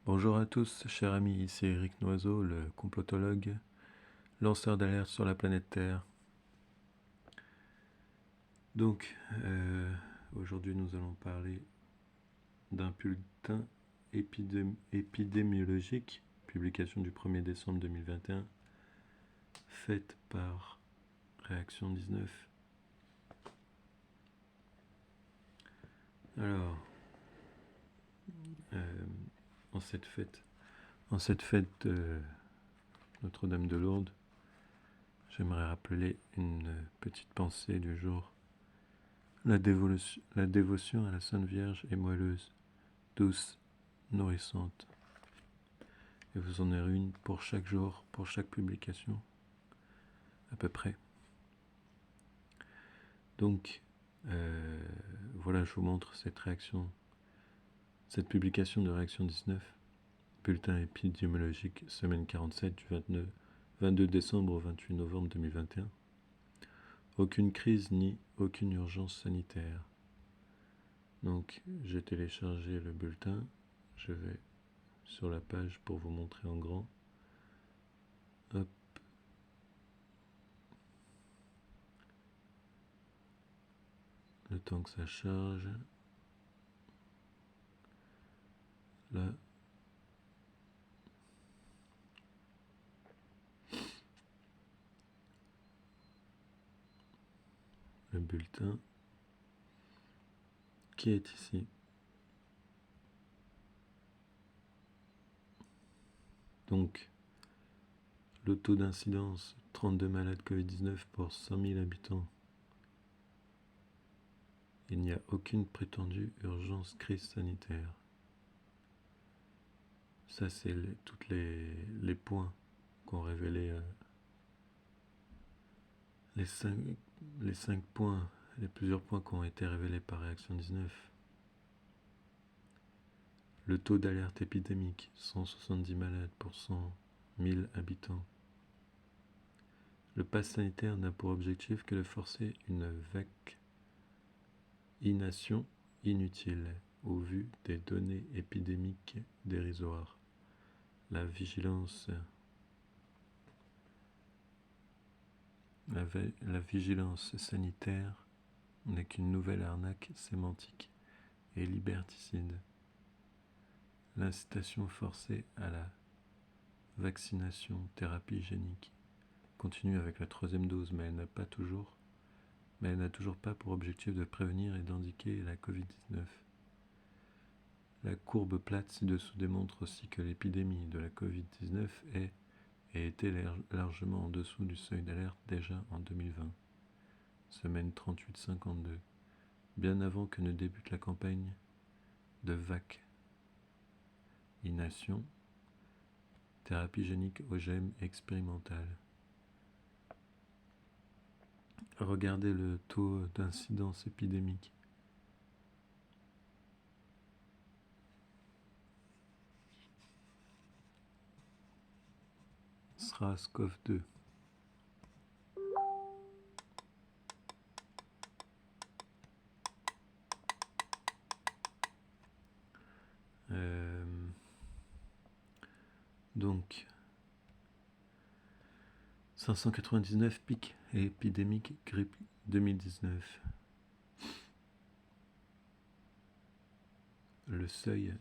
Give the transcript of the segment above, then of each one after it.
Bonjour à tous, chers amis, ici Eric Noiseau, le complotologue, lanceur d'alerte sur la planète Terre. Donc, aujourd'hui nous allons parler d'un bulletin épidémiologique, publication du 1er décembre 2021, faite par Réaction 19. Alors, en cette fête Notre-Dame de Lourdes, j'aimerais rappeler une petite pensée du jour. La dévotion à la Sainte Vierge est moelleuse, douce, nourrissante. Et vous en avez une pour chaque jour, pour chaque publication, à peu près. Donc, voilà, je vous montre cette publication de Réaction 19, bulletin épidémiologique, semaine 47 du 22 décembre au 28 novembre 2021. Aucune crise ni aucune urgence sanitaire. Donc, j'ai téléchargé le bulletin, je vais sur la page pour vous montrer en grand. Hop. Le temps que ça charge. Là. Le bulletin qui est ici. Donc, le taux d'incidence, 32 malades Covid-19 pour 100 000 habitants. Il n'y a aucune prétendue urgence crise sanitaire. Ça, c'est tous les points qu'ont révélé les 5 points, les plusieurs points qui ont été révélés par Réaction 19. Le taux d'alerte épidémique, 170 malades pour 100 000 habitants. Le pass sanitaire n'a pour objectif que de forcer une vaccination inutile au vu des données épidémiques dérisoires. La vigilance sanitaire n'est qu'une nouvelle arnaque sémantique et liberticide. L'incitation forcée à la vaccination, thérapie génique, continue avec la 3e dose, mais elle n'a toujours pas pour objectif de prévenir et d'indiquer la Covid-19. La courbe plate ci-dessous démontre aussi que l'épidémie de la Covid-19 est et était largement en dessous du seuil d'alerte déjà en 2020, semaine 38-52, bien avant que ne débute la campagne de vaccination, thérapie génique OGM expérimentale. Regardez le taux d'incidence épidémique. SRAS-CoV-2. Donc, 599 pics épidémiques grippe 2019. Le seuil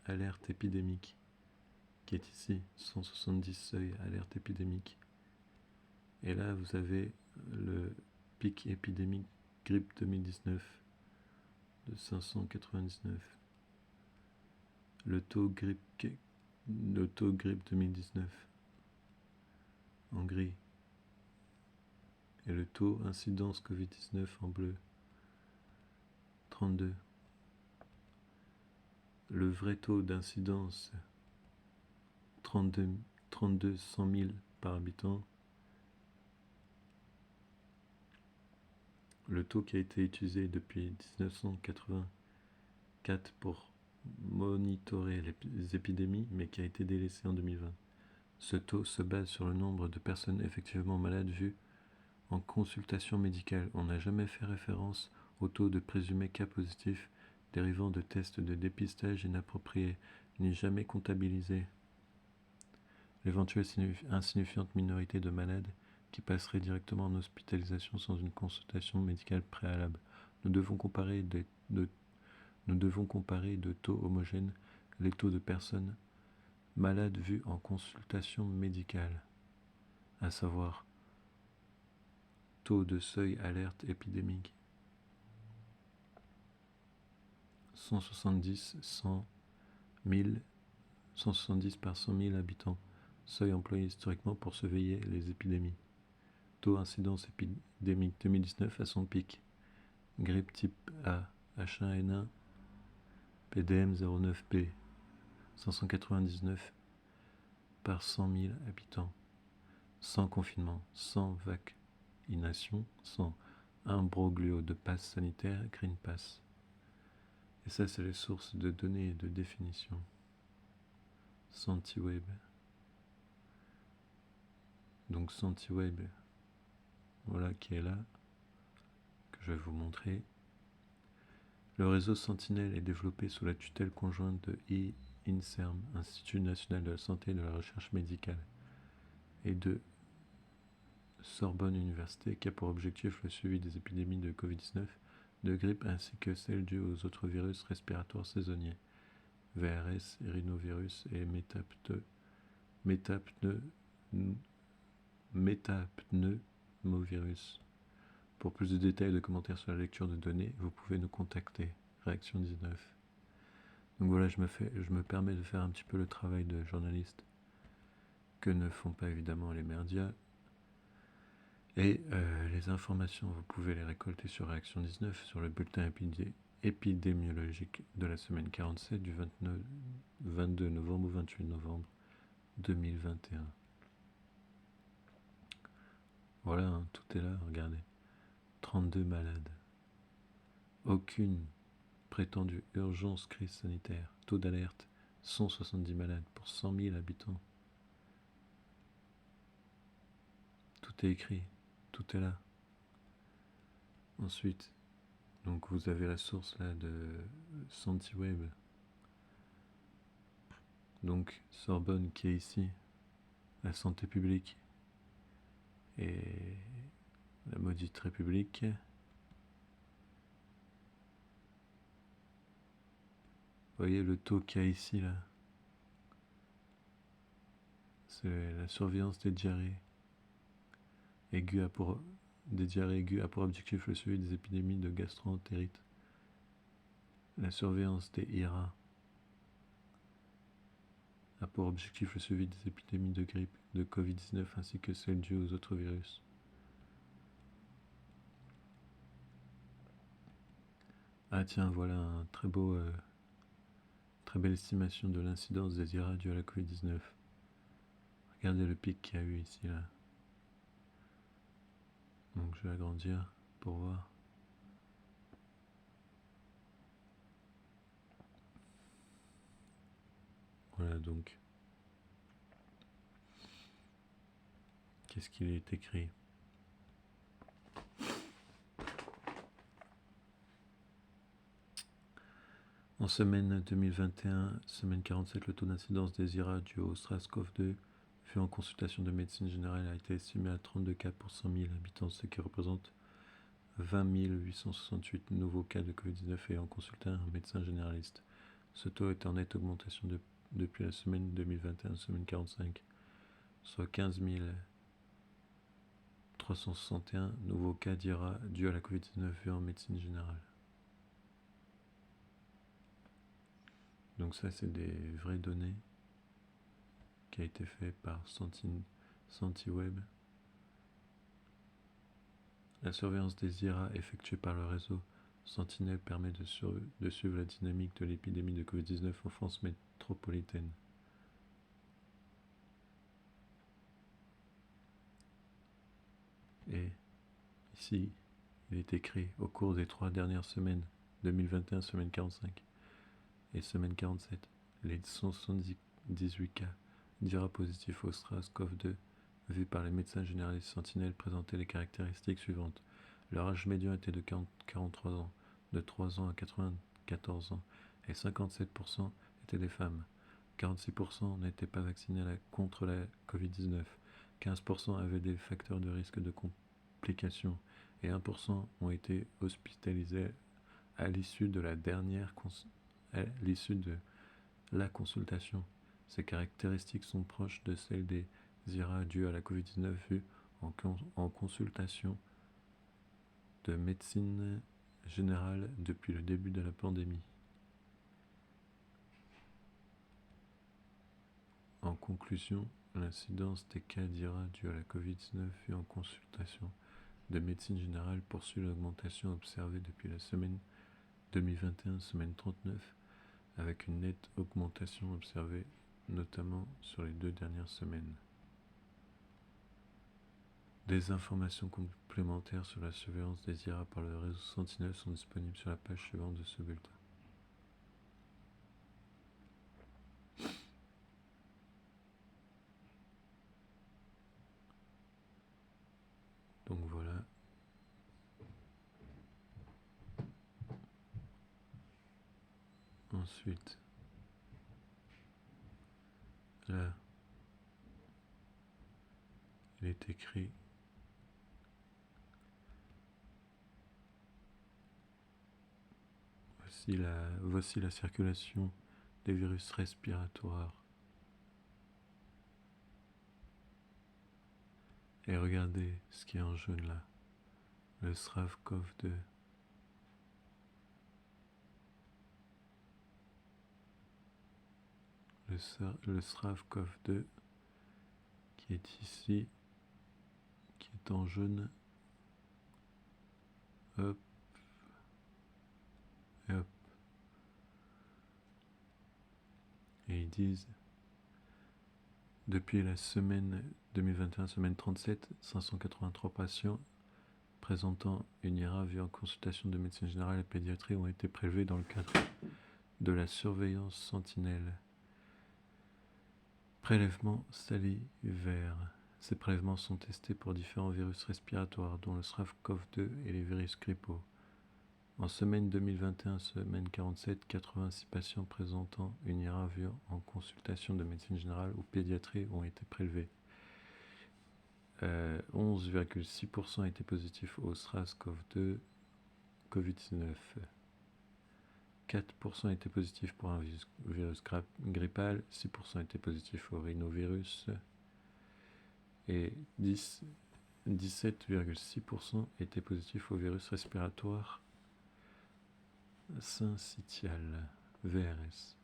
alerte épidémique qui est ici, 170 seuil alerte épidémique. Et là, vous avez le pic épidémique grippe 2019 de 599. Le taux grippe 2019 en gris. Et le taux incidence Covid-19 en bleu, 32. Le vrai taux d'incidence, 32 100 000 par habitant. Le taux qui a été utilisé depuis 1984 pour monitorer les épidémies, mais qui a été délaissé en 2020. Ce taux se base sur le nombre de personnes effectivement malades vues en consultation médicale. On n'a jamais fait référence au taux de présumés cas positifs dérivant de tests de dépistage inappropriés, ni jamais comptabiliser l'éventuelle insignifiante minorité de malades qui passeraient directement en hospitalisation sans une consultation médicale préalable. Nous devons comparer de taux homogènes les taux de personnes malades vues en consultation médicale, à savoir taux de seuil alerte épidémique 170 par 100 000 habitants, seuil employé historiquement pour surveiller les épidémies. Taux incidence épidémique 2019 à son pic. Grippe type A, H1N1, PDM 09B, 599 par 100 000 habitants. Sans confinement, sans vaccination, sans imbroglio de passe sanitaire, Green Pass. Et ça, c'est les sources de données et de définition. SentiWeb. Donc SentiWeb, voilà qui est là, que je vais vous montrer. Le réseau Sentinelle est développé sous la tutelle conjointe de INSERM, Institut national de la santé et de la recherche médicale, et de Sorbonne Université, qui a pour objectif le suivi des épidémies de Covid-19, de grippe ainsi que celles dues aux autres virus respiratoires saisonniers, VRS, rhinovirus et métapneumovirus. Pour plus de détails et de commentaires sur la lecture de données, vous pouvez nous contacter. Réaction 19. Donc voilà, je me permets de faire un petit peu le travail de journaliste que ne font pas évidemment les médias. Et les informations, vous pouvez les récolter sur Réaction 19, sur le bulletin épidémiologique de la semaine 47 du 22 novembre au 28 novembre 2021. Voilà, hein, tout est là, regardez. 32 malades. Aucune prétendue urgence crise sanitaire. Taux d'alerte 170 malades pour 100 000 habitants. Tout est écrit, tout est là. Ensuite, donc vous avez la source là de SentiWeb. Donc Sorbonne qui est ici, la santé publique et la maudite République. Vous voyez le taux qu'il y a ici là. C'est la surveillance des diarrhées aiguës a pour objectif le suivi des épidémies de gastro-entérite. La surveillance des IRA a pour objectif le suivi des épidémies de grippe, de Covid-19 ainsi que celles dues aux autres virus. Ah tiens, voilà un très belle estimation de l'incidence des IRA dues à la Covid-19. Regardez le pic qu'il y a eu ici là. Donc je vais agrandir pour voir. Voilà donc. Qu'est-ce qu'il est écrit ? En semaine 2021, semaine 47, le taux d'incidence des IRA dû au SARS-CoV-2 vu en consultation de médecine générale a été estimé à 32 cas pour 100 000 habitants, ce qui représente 20 868 nouveaux cas de Covid-19 ayant consulté un médecin généraliste. Ce taux est en nette augmentation depuis la semaine 2021, semaine 45, soit 15 361 nouveaux cas d'IRA dus à la Covid-19 vus en médecine générale. Donc ça, c'est des vraies données qui a été fait par SentiWeb. La surveillance des IRA effectuée par le réseau Sentinelle permet de suivre la dynamique de l'épidémie de Covid-19 en France métropolitaine. Et ici, il est écrit au cours des 3 dernières semaines, 2021, semaine 45 et semaine 47, les 178 cas d'IRA positifs au SARS-CoV-2 vus par les médecins généralistes Sentinelle présentaient les caractéristiques suivantes. Leur âge médian était de 43 ans, de 3 ans à 94 ans, et 57% étaient des femmes. 46% n'étaient pas vaccinés contre la Covid-19, 15% avaient des facteurs de risque de complications et 1% ont été hospitalisés à l'issue de la consultation. Ces caractéristiques sont proches de celles des IRA dues à la Covid-19 vues en consultation de médecine générale depuis le début de la pandémie. En conclusion, l'incidence des cas d'IRA dus à la Covid-19 vue en consultation de médecine générale poursuit l'augmentation observée depuis la semaine 2021, semaine 39, avec une nette augmentation observée notamment sur les 2 dernières semaines. Des informations complémentaires sur la surveillance des IRA par le réseau Sentinelle sont disponibles sur la page suivante de ce bulletin. Donc voilà. Ensuite, là, il est écrit voici la circulation des virus respiratoires. Et regardez ce qui est en jaune là, le SRAS-CoV-2. Le SRAS-CoV-2 qui est ici, qui est en jaune. Hop. Et hop. Et ils disent, depuis la semaine 2021, semaine 37, 583 patients présentant une IRA vue en consultation de médecine générale et pédiatrie ont été prélevés dans le cadre de la surveillance Sentinelle. Prélèvements salivaires. Ces prélèvements sont testés pour différents virus respiratoires, dont le SRAS-CoV-2 et les virus grippaux. En semaine 2021, semaine 47, 86 patients présentant une IRA vue en consultation de médecine générale ou pédiatrie ont été prélevés. 11,6% étaient positifs au SRAS-CoV-2 Covid-19. 4% étaient positifs pour un virus grippal, 6% étaient positifs au rhinovirus et 17,6% étaient positifs au virus respiratoire syncytial, VRS,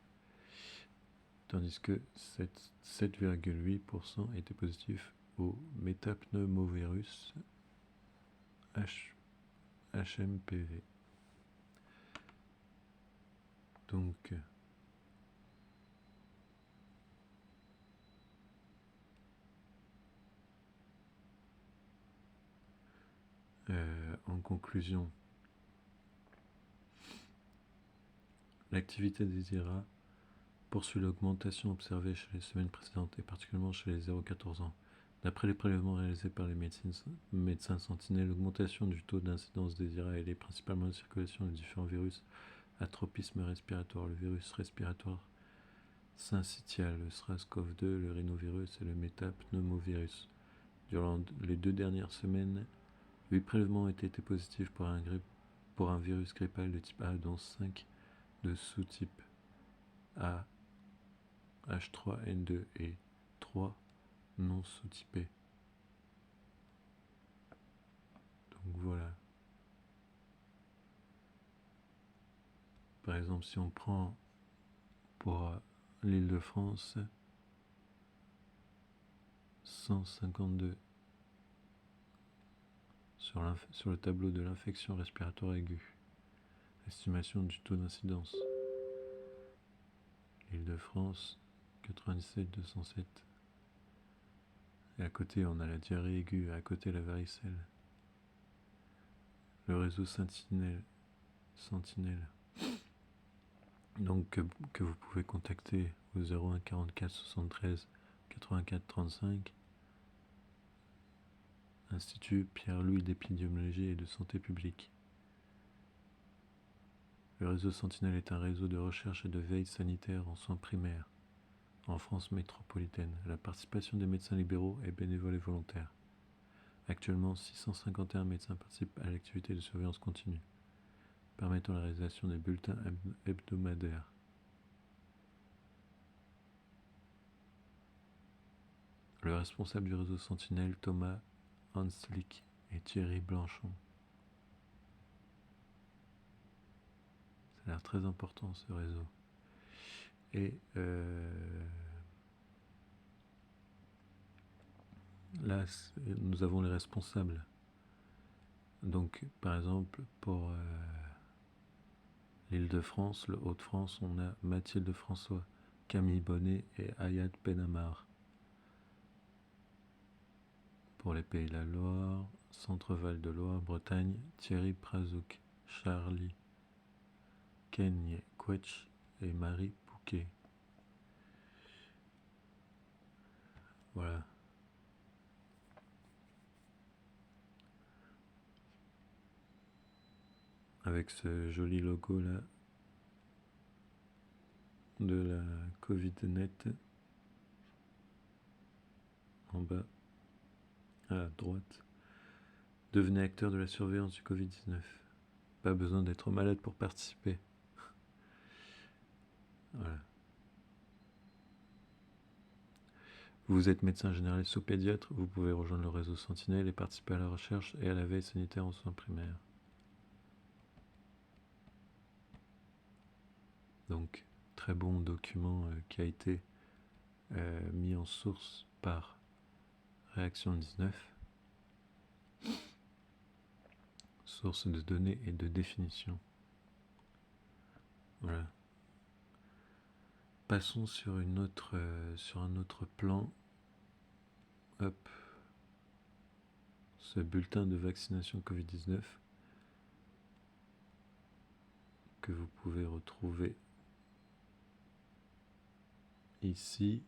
tandis que 7,8% étaient positifs au métapneumovirus HMPV. Donc, en conclusion, l'activité des IRA poursuit l'augmentation observée chez les semaines précédentes et particulièrement chez les 0-14 ans. D'après les prélèvements réalisés par les médecins sentinelles, l'augmentation du taux d'incidence des IRA est liée principalement à la circulation de différents virus à tropisme respiratoire, le virus respiratoire syncytial, le SRAS-CoV-2, le rhinovirus et le métapneumovirus. Durant les 2 dernières semaines, 8 prélèvements ont été positifs pour un virus grippal de type A, dont 5 de sous-type A, H3N2 et 3 non sous-typés. Donc voilà. Par exemple, si on prend pour l'Île-de-France, 152 sur le tableau de l'infection respiratoire aiguë. Estimation du taux d'incidence. L'Île-de-France, 97 207. Et à côté, on a la diarrhée aiguë, à côté la varicelle. Le réseau Sentinelle. Donc que vous pouvez contacter au 01 44 73 84 35. Institut Pierre-Louis d'épidémiologie et de santé publique. Le réseau Sentinelle est un réseau de recherche et de veille sanitaire en soins primaires. en France métropolitaine. La participation des médecins libéraux est bénévole et volontaire. Actuellement, 651 médecins participent à l'activité de surveillance continue, permettant la réalisation des bulletins hebdomadaires. Le responsable du réseau Sentinelle, Thomas Hanslick et Thierry Blanchon. Ça a l'air très important ce réseau. Et là, nous avons les responsables. Donc, par exemple, pour l'Île-de-France, le Hauts-de-France, on a Mathilde François, Camille Bonnet et Ayat Benamar. Pour les Pays de la Loire, Centre-Val de Loire, Bretagne, Thierry Prazouk, Charlie Keigne Quetch et Marie Pouquet. Voilà. Avec ce joli logo là de la CovidNet en bas à droite. Devenez acteur de la surveillance du Covid-19. Pas besoin d'être malade pour participer. Voilà. Vous êtes médecin généraliste ou pédiatre, vous pouvez rejoindre le réseau Sentinelle et participer à la recherche et à la veille sanitaire en soins primaires. Donc, très bon document qui a été mis en source par Réaction 19, source de données et de définition. Voilà. Passons sur un autre plan. Hop. Ce bulletin de vaccination Covid-19 que vous pouvez retrouver ici.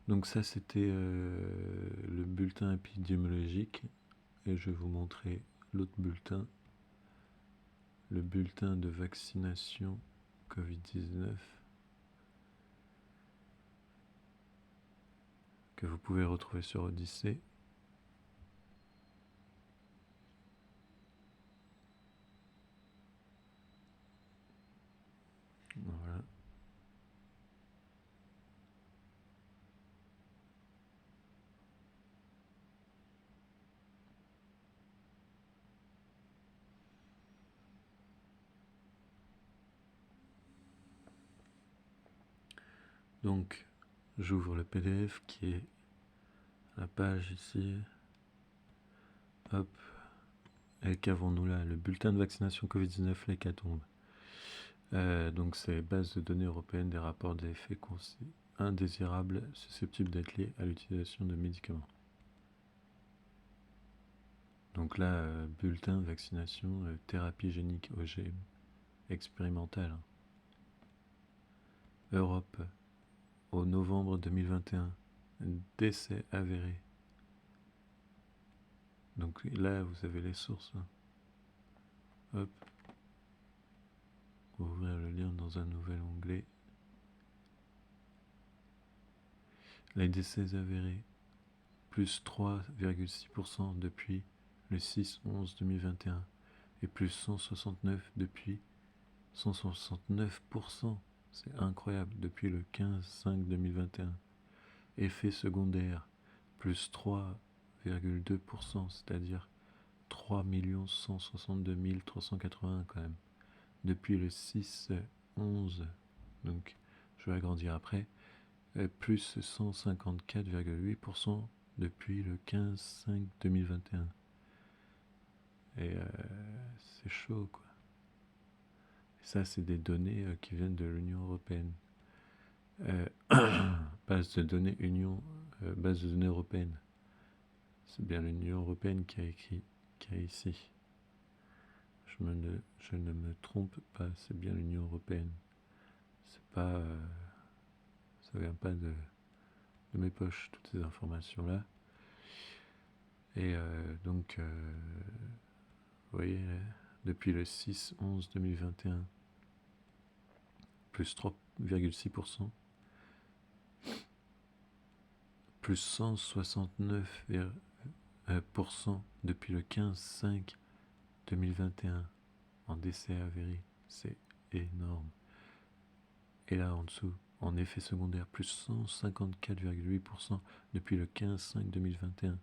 Donc ça c'était le bulletin épidémiologique et je vais vous montrer l'autre bulletin, le bulletin de vaccination Covid-19 que vous pouvez retrouver sur Odyssée. Voilà. Donc j'ouvre le PDF qui est la page ici. Hop. Et qu'avons-nous là? Le bulletin de vaccination Covid-19, l'hécatombe. Donc c'est base de données européenne des rapports des effets indésirables susceptibles d'être liés à l'utilisation de médicaments. Donc là, bulletin, vaccination, thérapie génique OGM, expérimentale. Europe, au novembre 2021, décès avéré. Donc là, vous avez les sources. Hop. Ouvrir le lien dans un nouvel onglet. Les décès avérés, plus 3,6% depuis le 6-11-2021 et plus 169 depuis 169%, c'est incroyable, depuis le 15-5-2021. Effet secondaire, plus 3,2%, c'est-à-dire 3 162 381 quand même, depuis le 6-11, donc je vais agrandir après, plus 154,8% depuis le 15-5-2021. Et c'est chaud, quoi. Et ça, c'est des données qui viennent de l'Union européenne. Base de données base de données européenne. C'est bien l'Union européenne qui a écrit, qui a ici. Je ne me trompe pas, c'est bien l'Union européenne. C'est pas, ça vient pas de mes poches, toutes ces informations-là. Et donc, vous voyez, depuis le 6-11-2021, plus 3,6%, plus 169% depuis le 15/5/2021 en décès avéré. C'est énorme. Et là en dessous, en effet secondaire, plus 154,8% depuis le 15/5/2021.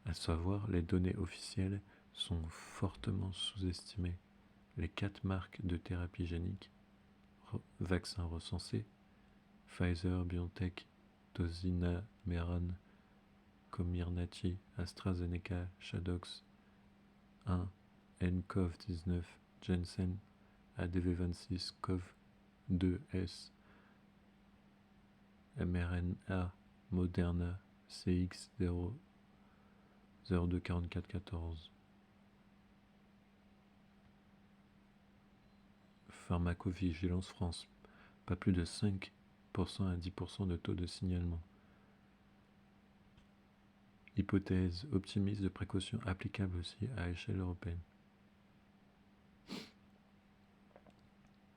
À savoir, les données officielles sont fortement sous-estimées. Les 4 marques de thérapie génique, vaccins recensés, Pfizer, BioNTech, Tozinameran, Comirnaty, AstraZeneca, Shadox 1, nCoV-19, Janssen, ADV26, CoV-2S, mRNA, Moderna, CX0024414. Pharmacovigilance France, pas plus de 5% à 10% de taux de signalement. Hypothèse optimiste de précaution applicable aussi à échelle européenne.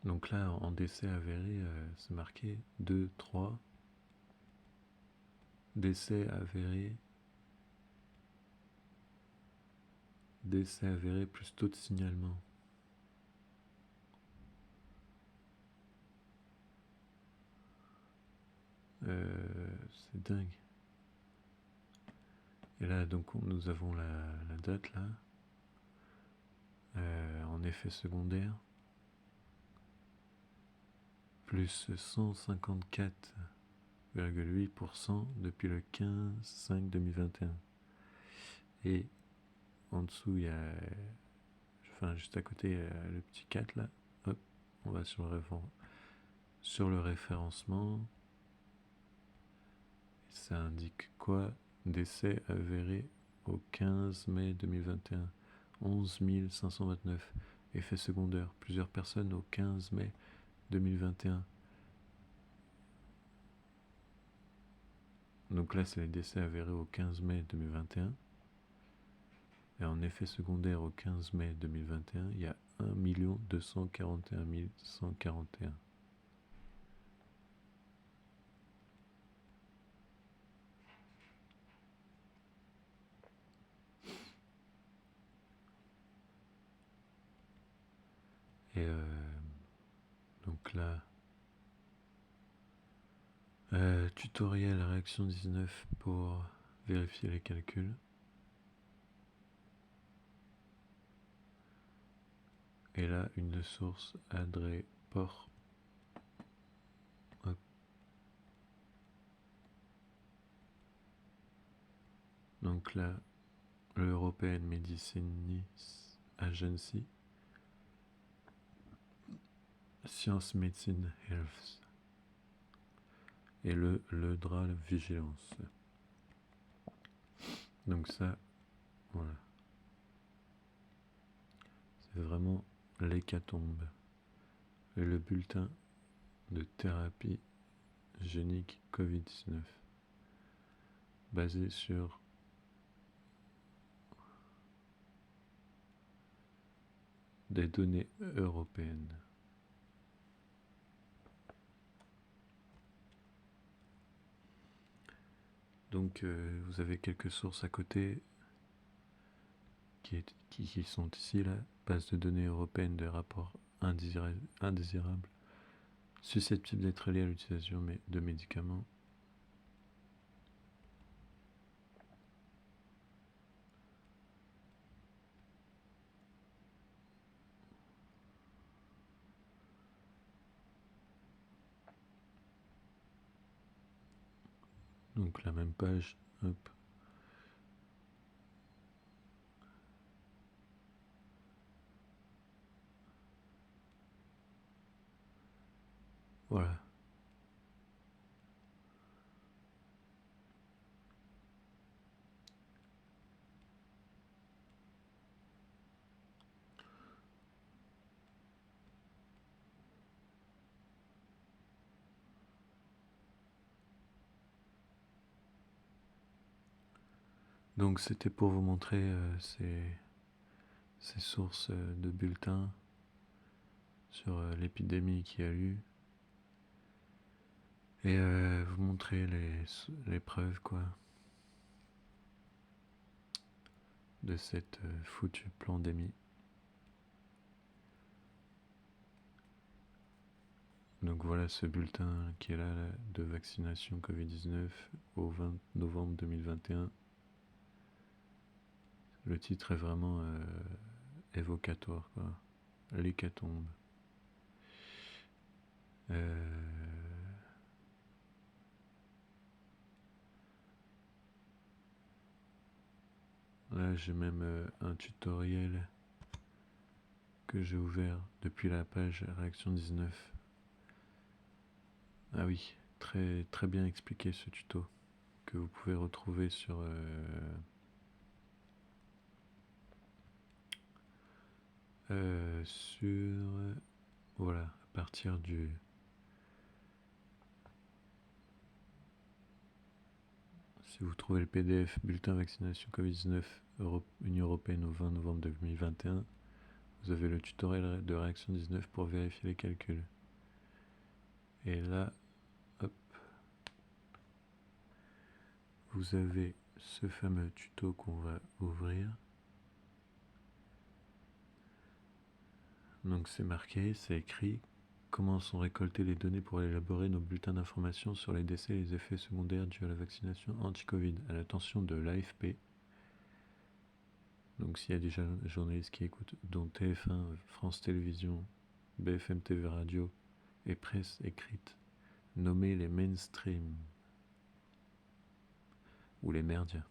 Donc là, en décès avéré, c'est marqué 2, 3. Décès avéré plus taux de signalement. C'est dingue. Et là, donc, nous avons la date là. En effet secondaire. Plus 154,8% depuis le 15/5/2021. Et en dessous, il y a... Enfin, juste à côté, il y a le petit 4 là. Hop, on va sur le référencement. Ça indique quoi? Décès avéré au 15 mai 2021. 11 529. Effet secondaire. Plusieurs personnes au 15 mai 2021. Donc là, c'est les décès avérés au 15 mai 2021. Et en effet secondaire au 15 mai 2021, il y a 1 241 141. Et donc là, tutoriel réaction 19 pour vérifier les calculs. Et là, une source Adré Port. Hop. Donc là, l'European Medicines Agency, Science Medicine Health et le DRAL Vigilance. Donc ça, voilà. C'est vraiment l'hécatombe. Et le bulletin de thérapie génique Covid-19 basé sur des données européennes. Donc vous avez quelques sources à côté qui sont ici, la base de données européenne de rapports indésirables susceptibles d'être liés à l'utilisation de médicaments. Donc la même page, hop. Voilà. Donc c'était pour vous montrer ces sources de bulletins sur l'épidémie qu'il y a eu. et vous montrer les preuves, quoi, de cette foutue pandémie. Donc voilà ce bulletin qui est là de vaccination Covid-19 au 20 novembre 2021. Le titre est vraiment évocatoire, quoi. L'hécatombe. Là, j'ai même un tutoriel que j'ai ouvert depuis la page Réaction 19. Ah oui, très, très bien expliqué ce tuto que vous pouvez retrouver sur voilà, à partir du si vous trouvez le PDF bulletin vaccination Covid-19 Union Européenne au 20 novembre 2021, vous avez le tutoriel de Réaction 19 pour vérifier les calculs. Et là, hop, vous avez ce fameux tuto qu'on va ouvrir. Donc c'est marqué, c'est écrit comment sont récoltées les données pour élaborer nos bulletins d'information sur les décès et les effets secondaires dus à la vaccination anti-Covid à l'attention de l'AFP. Donc s'il y a des journalistes qui écoutent, dont TF1, France Télévisions, BFM TV Radio et presse écrite, nommez les mainstream ou les merdias.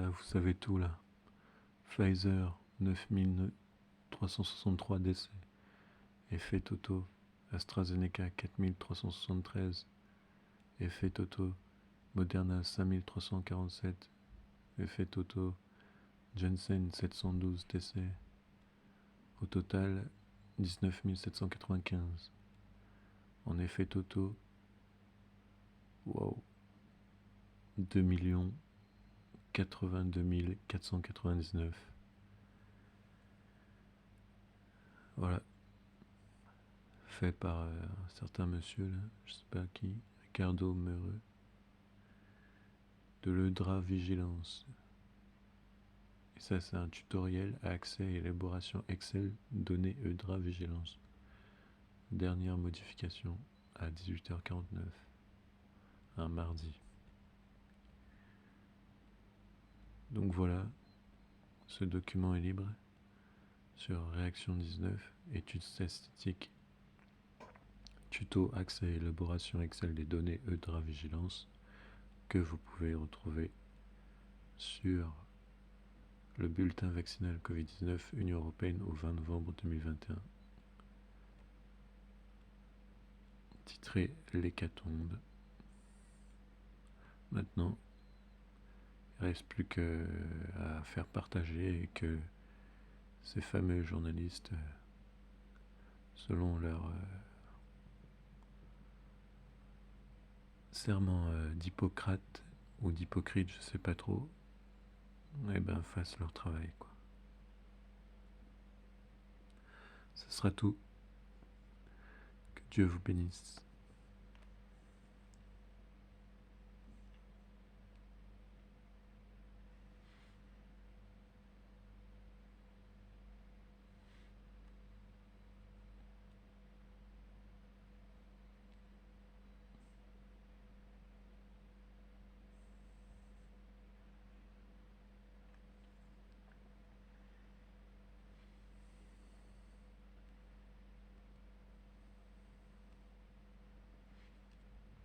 Voilà, vous savez tout là. Pfizer, 9363 décès. Effet Toto. AstraZeneca, 4373. Effet Toto. Moderna, 5347. Effet Toto. Janssen, 712 décès. Au total, 19 795. En effet Toto, wow, 2 82 499. Voilà, fait par un certain monsieur, là, je sais pas qui, Ricardo Meureux, de l'Eudra Vigilance. Et ça, c'est un tutoriel à accès et élaboration Excel données Eudra Vigilance. Dernière modification à 18h49, un mardi. Donc voilà, ce document est libre sur Réaction 19, études statistiques, tuto accès et élaboration Excel des données Eudra Vigilance, que vous pouvez retrouver sur le bulletin vaccinal Covid-19 Union Européenne au 20 novembre 2021. Titré L'hécatombe. Maintenant, il ne reste plus qu'à faire partager et que ces fameux journalistes, selon leur serment d'Hippocrate ou d'Hypocrite, je sais pas trop, eh ben fassent leur travail, quoi. Ce sera tout. Que Dieu vous bénisse.